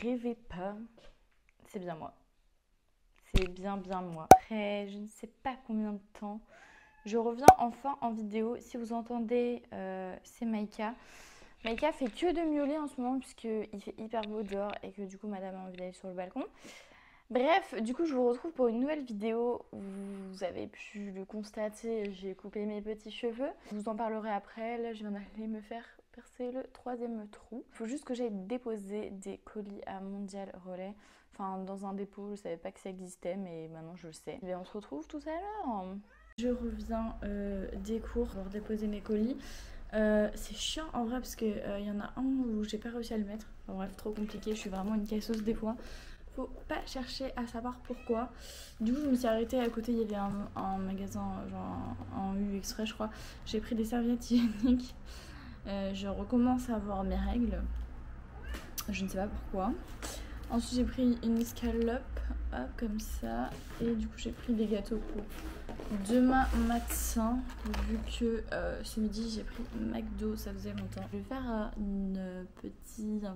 rêvez pas, c'est bien moi. C'est bien moi. Après, je ne sais pas combien de temps, je reviens enfin en vidéo. Si vous entendez, c'est Maïka. Maïka fait que de miauler en ce moment puisqu'il fait hyper beau dehors et que du coup madame a envie d'aller sur le balcon. Bref, du coup je vous retrouve pour une nouvelle vidéo. Vous avez pu le constater, j'ai coupé mes petits cheveux. Je vous en parlerai après. Là je viens d'aller me faire percer le troisième trou. Il faut juste que j'aille déposer des colis à Mondial Relais. Enfin dans un dépôt, je savais pas que ça existait mais maintenant je le sais. Et on se retrouve tout à l'heure. Je reviens des cours pour déposer mes colis. C'est chiant en vrai parce qu'il y en a un où j'ai pas réussi à le mettre. Enfin, bref, trop compliqué, je suis vraiment une casseuse des fois. Faut pas chercher à savoir pourquoi. Du coup, je me suis arrêtée à côté, il y avait un magasin, genre en U extrait, je crois. J'ai pris des serviettes hygiéniques. Je recommence à avoir mes règles. Je ne sais pas pourquoi. Ensuite, j'ai pris une escalope, hop, comme ça. Et du coup, j'ai pris des gâteaux pour demain matin. Vu que ce midi, j'ai pris McDo, ça faisait longtemps. Je vais faire un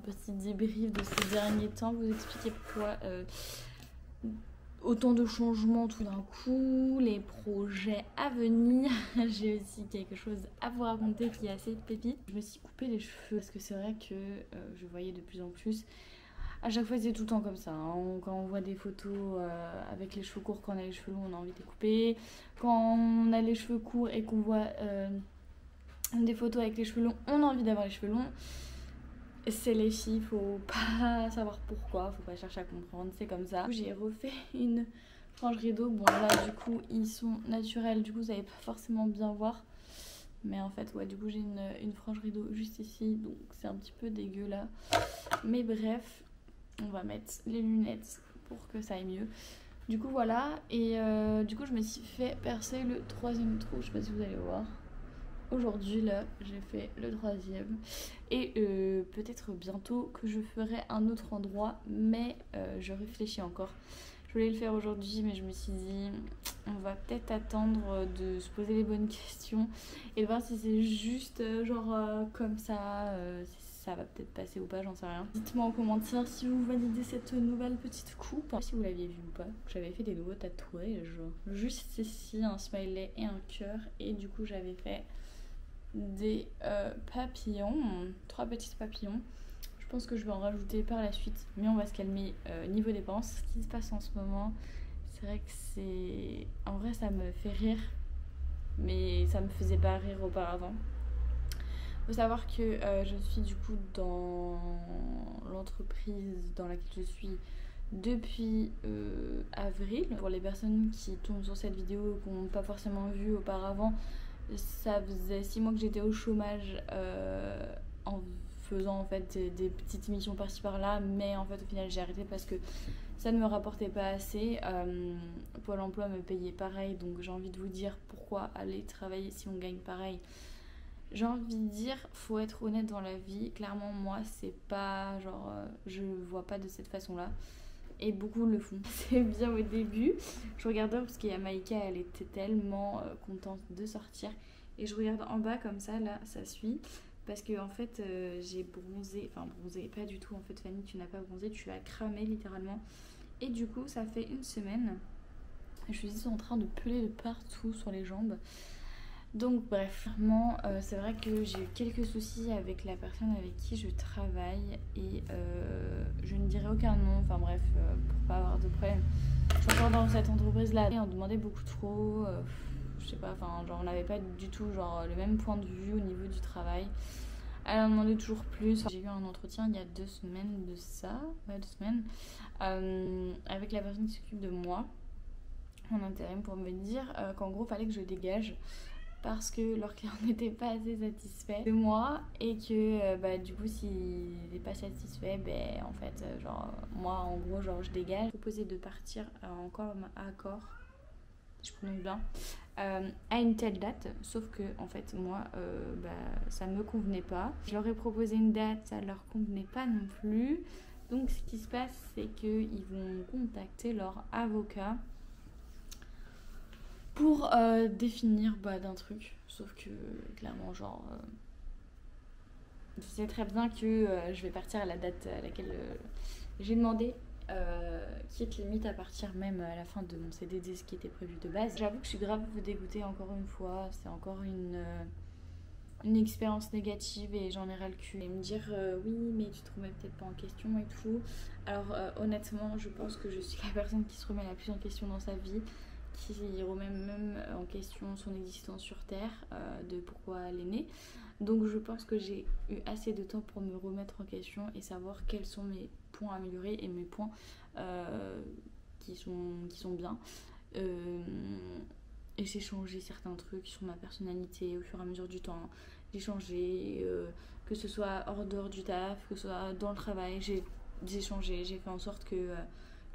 petit débrief de ces derniers temps. Vous expliquer pourquoi autant de changements tout d'un coup, les projets à venir. J'ai aussi quelque chose à vous raconter qui est assez pépite. Je me suis coupé les cheveux parce que c'est vrai que je voyais de plus en plus. À chaque fois, c'est tout le temps comme ça. Hein. Quand on voit des photos avec les cheveux courts, quand on a les cheveux longs, on a envie de les couper. Quand on a les cheveux courts et qu'on voit des photos avec les cheveux longs, on a envie d'avoir les cheveux longs. C'est les filles, faut pas savoir pourquoi, faut pas chercher à comprendre, c'est comme ça. J'ai refait une frange rideau. Bon, là, du coup, ils sont naturels, du coup, vous allez pas forcément bien voir. Mais en fait, ouais, du coup, j'ai une frange rideau juste ici, donc c'est un petit peu dégueu là. Mais bref. On va mettre les lunettes pour que ça aille mieux. Du coup voilà, et du coup je me suis fait percer le troisième trou, je sais pas si vous allez voir. Aujourd'hui là, j'ai fait le troisième. Et peut-être bientôt que je ferai un autre endroit, mais je réfléchis encore. Je voulais le faire aujourd'hui, mais je me suis dit, on va peut-être attendre de se poser les bonnes questions et de voir si c'est juste comme ça, si ça va peut-être passer ou pas, j'en sais rien. Dites-moi en commentaire si vous validez cette nouvelle petite coupe, si vous l'aviez vu ou pas. J'avais fait des nouveaux tatouages, juste ici, un smiley et un cœur, et du coup j'avais fait des papillons, 3 petits papillons. Je pense que je vais en rajouter par la suite, mais on va se calmer niveau dépenses. Ce qui se passe en ce moment, c'est vrai que c'est... En vrai, ça me fait rire, mais ça me faisait pas rire auparavant. Faut savoir que je suis du coup dans l'entreprise dans laquelle je suis depuis avril. Pour les personnes qui tombent sur cette vidéo et qui n'ont pas forcément vu auparavant, ça faisait 6 mois que j'étais au chômage en faisant en fait des petites missions par-ci par-là, mais en fait au final j'ai arrêté parce que ça ne me rapportait pas assez. Pôle emploi me payait pareil, donc j'ai envie de vous dire pourquoi aller travailler si on gagne pareil. J'ai envie de dire, faut être honnête dans la vie. Clairement, moi, c'est pas genre, je vois pas de cette façon-là. Et beaucoup le font. C'est bien au début. Je regardais parce qu'il y a Maïka, elle était tellement contente de sortir. Et je regarde en bas comme ça, là, ça suit. Parce que en fait, j'ai bronzé. Enfin, bronzé, pas du tout. En fait, Fanny, tu n'as pas bronzé, tu as cramé littéralement. Et du coup, ça fait une semaine. Je suis en train de peler de partout sur les jambes. Donc bref, vraiment, c'est vrai que j'ai eu quelques soucis avec la personne avec qui je travaille et je ne dirai aucun nom, enfin bref, pour pas avoir de problème. Je suis encore dans cette entreprise-là et on demandait beaucoup trop, je sais pas, enfin genre on n'avait pas du tout genre le même point de vue au niveau du travail. Elle en demandait toujours plus. J'ai eu un entretien il y a 2 semaines de ça, ouais 2 semaines, avec la personne qui s'occupe de moi en intérim pour me dire qu'en gros fallait que je dégage parce que leur client n'était pas assez satisfait de moi et que du coup s'il n'est pas satisfait, en fait moi en gros je dégage. Proposé de partir encore à accord, je prononce bien, à une telle date, sauf que en fait moi ça me convenait pas. Je leur ai proposé une date, ça leur convenait pas non plus. Donc ce qui se passe, c'est qu'ils vont contacter leur avocat pour définir d'un truc, sauf que clairement Je sais très bien que je vais partir à la date à laquelle j'ai demandé, quitte limite à partir même à la fin de mon CDD, ce qui était prévu de base. J'avoue que je suis grave dégoûtée encore une fois, c'est encore une expérience négative et j'en ai ras le cul. Et me dire oui mais tu te remets peut-être pas en question et tout. Alors honnêtement je pense que je suis la personne qui se remet la plus en question dans sa vie, qui remet même en question son existence sur Terre, de pourquoi elle est née. Donc je pense que j'ai eu assez de temps pour me remettre en question et savoir quels sont mes points améliorés et mes points qui sont bien. Euh, et j'ai changé certains trucs sur ma personnalité au fur et à mesure du temps. J'ai changé, que ce soit hors dehors du taf, que ce soit dans le travail, j'ai changé, j'ai fait en sorte que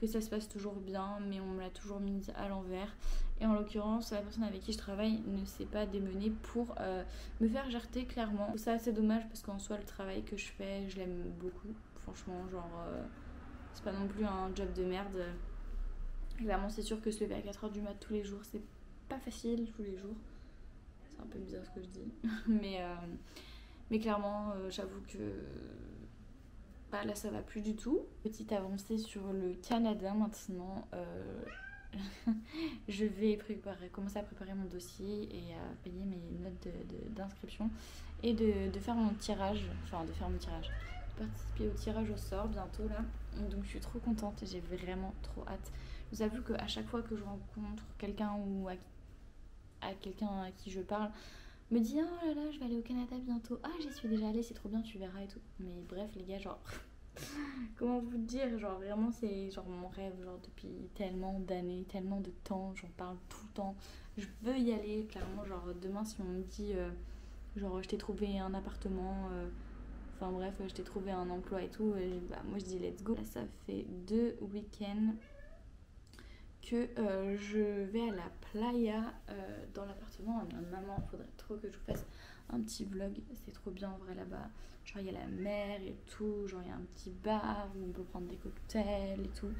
ça se passe toujours bien, mais on me l'a toujours mise à l'envers. Et en l'occurrence, la personne avec qui je travaille ne s'est pas démenée pour me faire jarter clairement. C'est assez dommage parce qu'en soi, le travail que je fais, je l'aime beaucoup. Franchement, genre, c'est pas non plus un job de merde. Clairement, c'est sûr que se lever à 4h du mat tous les jours, c'est pas facile tous les jours. C'est un peu bizarre ce que je dis. mais clairement, j'avoue que bah, là, ça va plus du tout. Petite avancée sur le Canada maintenant. Je vais commencer à préparer mon dossier et à payer mes notes d'inscription et de faire mon tirage, de participer au tirage au sort bientôt là. Donc je suis trop contente, j'ai vraiment trop hâte. Je vous avoue qu'à chaque fois que je rencontre quelqu'un ou à quelqu'un à qui je parle, me dit oh là là je vais aller au Canada bientôt, ah j'y suis déjà allée, c'est trop bien, tu verras et tout. Mais bref les gars, genre comment vous dire, genre vraiment c'est genre mon rêve, genre depuis tellement d'années, tellement de temps, j'en parle tout le temps, je veux y aller clairement. Genre demain si on me dit genre je t'ai trouvé un appartement, enfin bref je t'ai trouvé un emploi et tout, bah, moi je dis let's go. Là ça fait 2 week-ends que je vais à la playa dans l'appartement à ma maman. Faudrait trop que je vous fasse un petit vlog, c'est trop bien en vrai là-bas. Genre il y a la mer et tout, genre il y a un petit bar où on peut prendre des cocktails et tout.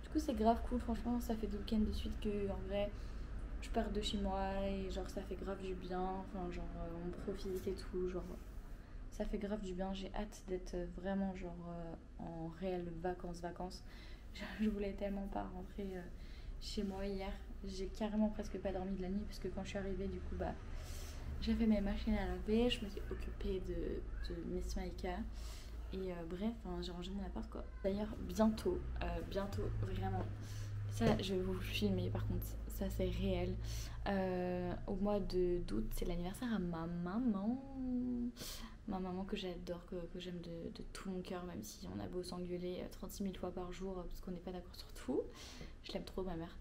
Du coup c'est grave cool, franchement ça fait 2 week-ends de suite que en vrai je pars de chez moi et genre ça fait grave du bien. Enfin genre on profite et tout, genre ça fait grave du bien. J'ai hâte d'être vraiment genre en réelle vacances. Je voulais tellement pas rentrer chez moi hier. J'ai carrément presque pas dormi de la nuit parce que quand je suis arrivée du coup bah j'ai fait mes machines à laver, je me suis occupée de Miss Maïka et bref hein, j'ai rangé mon appart quoi. D'ailleurs bientôt vraiment, ça je vais vous filmer par contre, ça c'est réel. Au mois d'août c'est l'anniversaire à ma maman que j'adore, que j'aime de tout mon cœur, même si on a beau s'engueuler 36 000 fois par jour parce qu'on n'est pas d'accord sur tout. Je l'aime trop ma mère.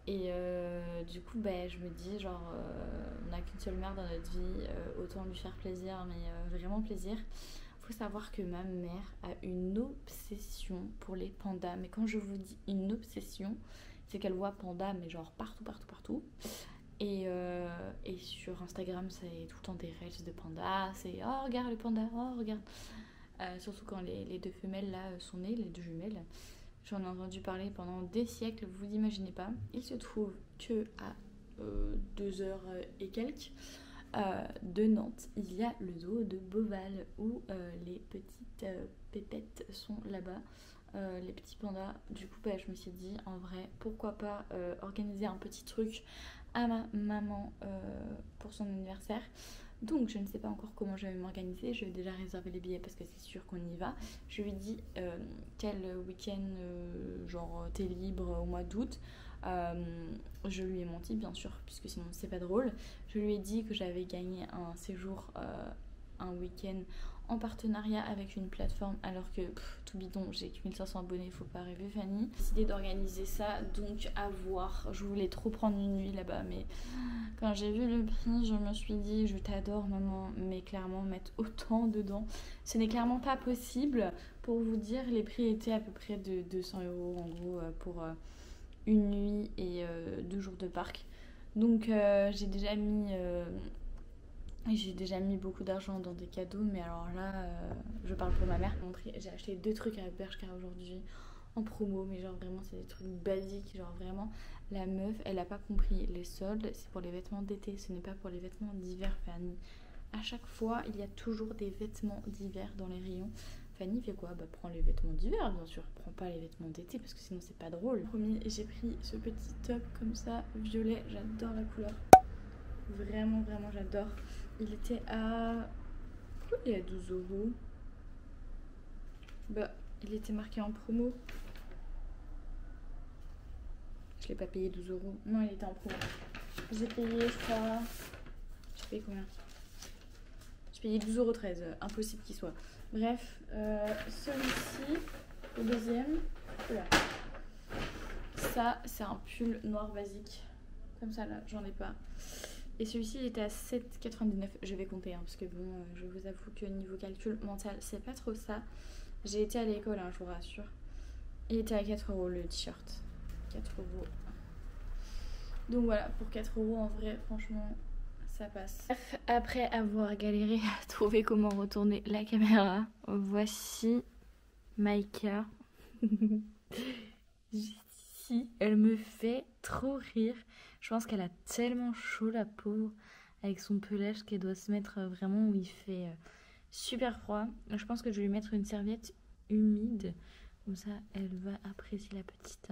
Et du coup bah, je me dis genre on n'a qu'une seule mère dans notre vie, autant lui faire plaisir, mais vraiment plaisir. Faut savoir que ma mère a une obsession pour les pandas, mais quand je vous dis une obsession, c'est qu'elle voit pandas mais genre partout. Et sur Instagram c'est tout le temps des reels de pandas, c'est oh regarde le panda, oh regarde. Surtout quand les deux femelles là sont nées, les deux jumelles. J'en ai entendu parler pendant des siècles, vous imaginez pas. Il se trouve que à 2 heures et quelques de Nantes, il y a le zoo de Beauval où les petites pépettes sont là-bas, les petits pandas. Du coup, bah, je me suis dit en vrai, pourquoi pas organiser un petit truc à ma maman pour son anniversaire. Donc je ne sais pas encore comment je vais m'organiser. Je vais déjà réserver les billets parce que c'est sûr qu'on y va. Je lui ai dit quel week-end genre t'es libre au mois d'août. Je lui ai menti bien sûr puisque sinon c'est pas drôle. Je lui ai dit que j'avais gagné un séjour un week-end en partenariat avec une plateforme alors que tout bidon, j'ai que 1500 abonnés, faut pas rêver Fanny. J'ai décidé d'organiser ça, donc à voir. Je voulais trop prendre une nuit là-bas, mais quand j'ai vu le prix, je me suis dit je t'adore maman, mais clairement mettre autant dedans, ce n'est clairement pas possible. Pour vous dire, les prix étaient à peu près de 200 € en gros pour une nuit et 2 jours de parc. Donc j'ai déjà mis beaucoup d'argent dans des cadeaux, mais alors là, je parle pour ma mère. J'ai acheté 2 trucs à Bershka aujourd'hui en promo, mais genre vraiment c'est des trucs basiques, genre vraiment la meuf elle a pas compris, les soldes c'est pour les vêtements d'été, ce n'est pas pour les vêtements d'hiver Fanny. à chaque fois, il y a toujours des vêtements d'hiver dans les rayons. Fanny fait quoi? Bah prends les vêtements d'hiver bien sûr, prends pas les vêtements d'été parce que sinon c'est pas drôle. Premier, j'ai pris ce petit top comme ça, violet, j'adore la couleur. Vraiment, vraiment j'adore. Il était à... Pourquoi il est à 12 euros? Bah, il était marqué en promo. Je l'ai pas payé 12 euros. Non, il était en promo. J'ai payé, je crois... J'ai payé combien? J'ai payé 12,13 €. Impossible qu'il soit. Bref, celui-ci, le deuxième. Oula. Ça, c'est un pull noir basique. Comme ça, là, j'en ai pas. Et celui-ci, il était à 7,99 €. Je vais compter, hein, parce que bon, je vous avoue que niveau calcul mental, c'est pas trop ça. J'ai été à l'école, hein, je vous rassure. Il était à 4 € le t-shirt. 4 €. Donc voilà, pour 4 € en vrai, franchement, ça passe. Bref, après avoir galéré à trouver comment retourner la caméra, voici Maïka. Ici, elle me fait trop rire. Je pense qu'elle a tellement chaud, la pauvre, avec son pelage qu'elle doit se mettre vraiment où il fait super froid. Je pense que je vais lui mettre une serviette humide. Comme ça, elle va apprécier la petite.